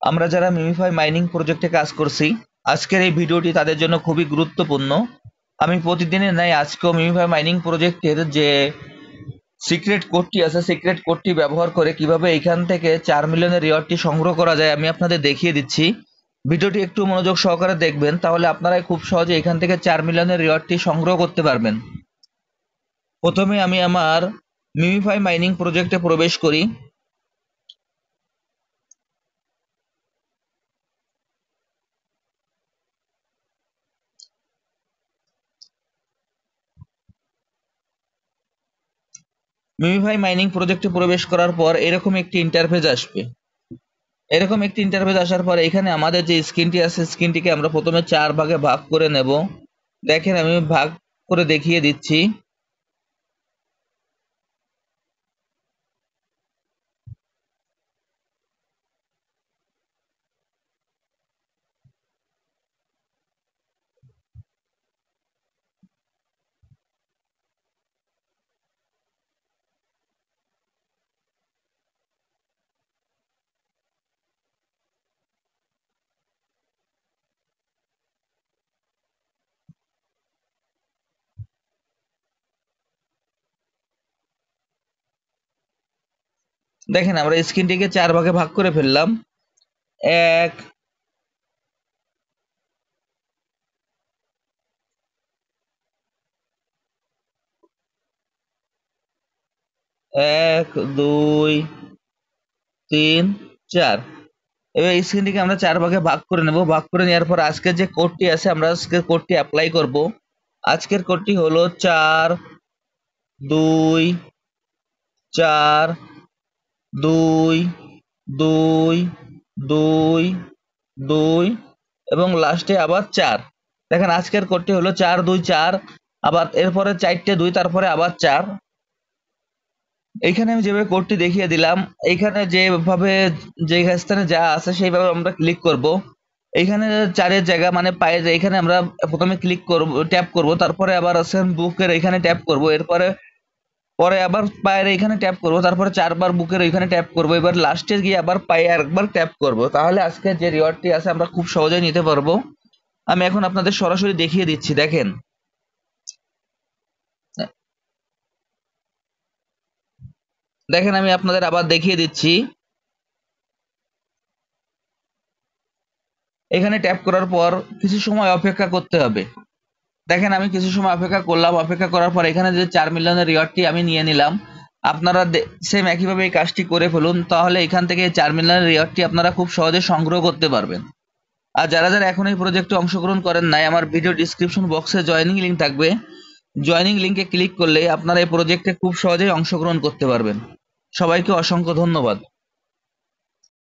আমরা যারা MemeFi mining প্রজেক্টে কাজ করছি, আজকের এই ভিডিওটি তাদের জন্য খুবই গুরুত্বপূর্ণ। আমি প্রতিদিনের ন্যায় আজকেও মিমিফাই মাইনিং প্রজেক্টের যে সিক্রেট কোডটি আছে, সিক্রেট কোডটি ব্যবহার করে কিভাবে এখান থেকে 4 মিলিয়নের রিওয়ার্ডটি সংগ্রহ করা যায় আমি আপনাদের দেখিয়ে দিচ্ছি। ভিডিওটি একটু মনোযোগ সহকারে দেখবেন, তাহলে আপনারাই খুব সহজে এখান থেকে 4 মিলিয়নের রিওয়ার্ডটি সংগ্রহ করতে পারবেন। প্রথমে আমি আমার মিমিফাই মাইনিং প্রজেক্টে প্রবেশ করি। মিমিফাই মাইনিং প্রজেক্টে প্রবেশ করার পর এরকম একটি ইন্টারফেস আসবে। এরকম একটি ইন্টারফেস আসার পর এখানে আমাদের যে স্ক্রিনটি আছে, স্ক্রিনটিকে আমরা প্রথমে 4 ভাগে ভাগ করে নেব। দেখেন আমি ভাগ করে দেখিয়ে দিচ্ছি। দেখেন আমরা স্ক্রিনটিকে 4 ভাগে ভাগ করে ফেললাম। এক, এক, 2, 3, 4। এবার এই স্ক্রিনটিকে আমরা 4 ভাগে ভাগ করে নেব। ভাগ করে নেওয়ার পর আজকের যে কোডটি আছে, আমরা আজকের কোডটি অ্যাপ্লাই করব। আজকের কোডটি হলো 4, 2, 4, 2, 2, 2, 2 এবং লাস্টে আবার 4। দেখেন আজকের কোডটি হলো 4, 2, 4, আবার এরপরে 4টে 2, তারপরে আবার 4। এইখানে আমি যেভাবে কোডটি দেখিয়ে দিলাম, এইখানে যেভাবে যে স্থানে যা আছে সেইভাবে আমরা ক্লিক করব। এইখানে 4-এর জায়গা মানে পায়ের এইখানে আমরা প্রথমে ক্লিক করব, ট্যাপ করব, তারপরে আবার আছে বুকের এইখানে ট্যাপ করব, এরপরে আবার পায়ের এইখানে ট্যাপ করব, তারপরে 4বার বুকের ওইখানে ট্যাপ করব, এবার লাস্টে গিয়ে আবার পায়ে আরেকবার ট্যাপ করব। তাহলে আজকে যে রিওয়ার্ডটি আছে আমরা খুব সহজেই নিতে পারবো। আমি এখন আপনাদের সরাসরি দেখিয়ে দিচ্ছি। দেখেন দেখেন আমি আপনাদের আবার দেখিয়ে দিচ্ছি। এখানে ট্যাপ করার পর কিছু সময় অপেক্ষা করতে হবে। দেখেন আমি কিছু সময় অপেক্ষা করলাম। অপেক্ষা করার পর এখানে যে 4 মিলিয়নের রিওয়ার্ডটি আমি নিয়ে নিলাম। আপনারা সেম একইভাবে এই কাজটি করে ফেলুন, তাহলে এখান থেকে 4 মিলিয়নের রিওয়ার্ডটি আপনারা খুব সহজে সংগ্রহ করতে পারবেন। আর যারা যারা এখন এই প্রজেক্টে অংশগ্রহণ করেন নাই, আমার ভিডিও ডিসক্রিপশন বক্সে জয়েনিং লিঙ্ক থাকবে। জয়েনিং লিঙ্কে ক্লিক করলে আপনারা এই প্রজেক্টে খুব সহজেই অংশগ্রহণ করতে পারবেন। সবাইকে অসংখ্য ধন্যবাদ।